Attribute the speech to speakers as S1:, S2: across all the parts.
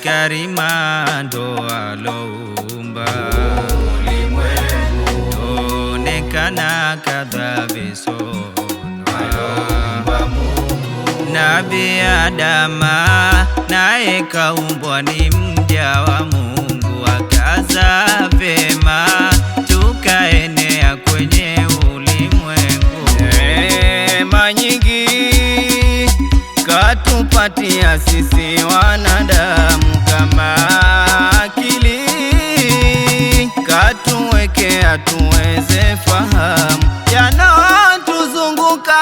S1: Karima ndo aloumba
S2: ulimwengu,
S1: onekana kadha visonwa.
S2: Nabii
S1: Adama naye kaumbwa ni mja wa Mungu, akaza vema tukaenea kwenye ulimwengu.
S2: neema nyingi katupatia sisi wanadamu, kama akili katuwekea tuweze fahamu yanayotuzunguka,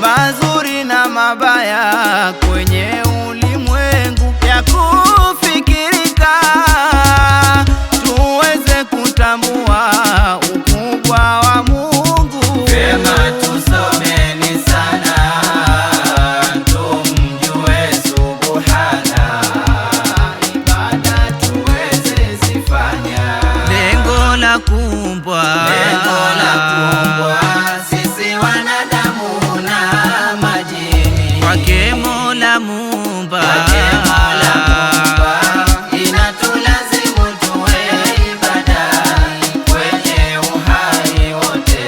S2: mazuri na mabaya kwenye ulimwengu, ya kufikirika tuweze kutambua ukubwa wa Mungu.
S1: Vema tusomeni sana tumjue Subhana, ibada tuweze zifanya. Lengo la kuumbwa sisi wanadamu na majini, kwake Mola Muumba inatulazimu tuwe ibadani kwenye uhai wote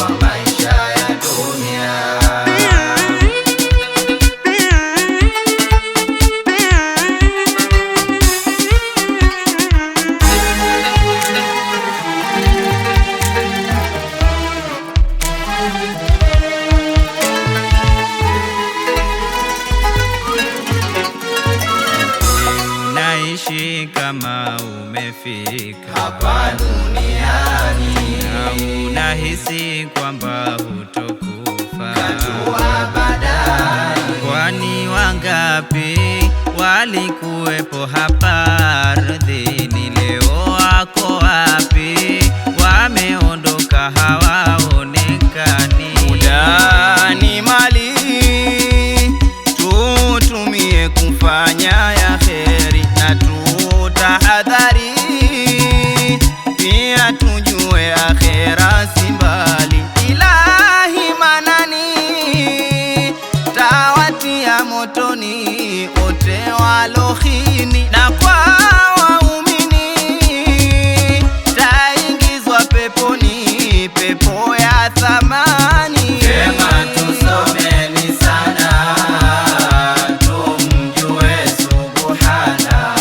S1: wa maisha ya dunia. Unaishi kama umefika
S2: Hapa duniani
S1: na unahisi kwamba hutokufa,
S2: katua badani,
S1: kwani wangapi walikuwepo hapa ardhini, leo wako wapi? Wameondoka hawaonekani.
S2: muda ni mali, tutumie kufanya ya kheri na tutahadhari, pia tujue akhera si mbali. Ilahi manani tawatia motoni wote walohini, na kwa waumini taingizwa peponi, pepo ya thamani.
S1: Vema tusomeni sana tumjue Subhana,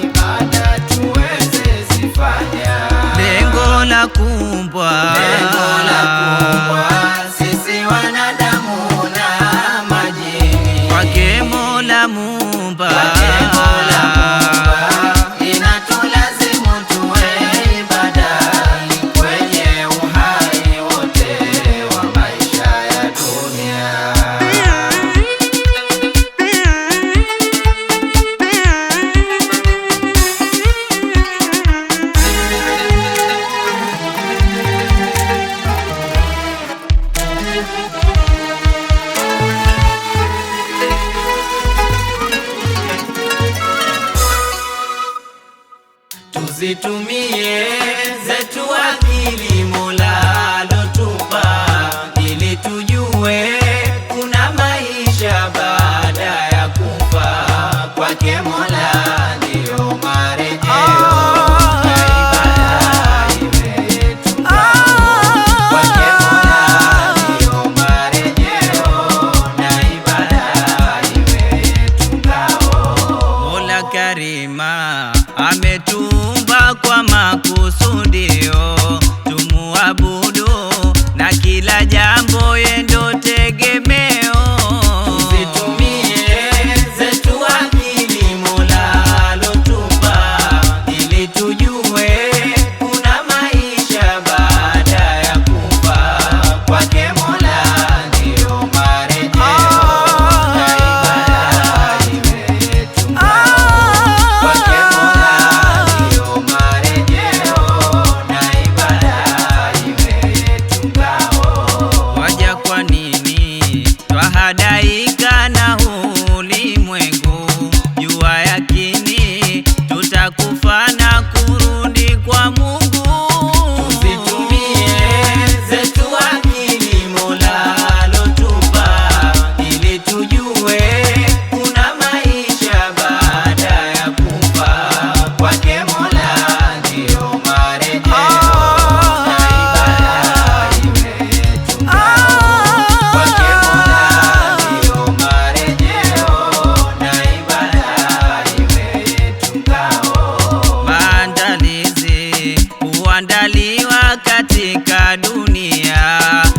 S1: ibada tuweze zifanya. Lengo la kuumbwa sisi wanadamu na majini, kwake Mola Muumba inatulazimu tuwe ibadani kwenye uhai wote wa maisha ya dunia. Tuzitumie zetu akili Mola alotupa, ili tujue kuna maisha baada ya kufa. Kwake Mola ndio marejeo na ibada iwe yetu ngao. Kwake Mola ndio marejeo na ibada iwe yetu ngao. Mola Karima ametuumba kwa dunia.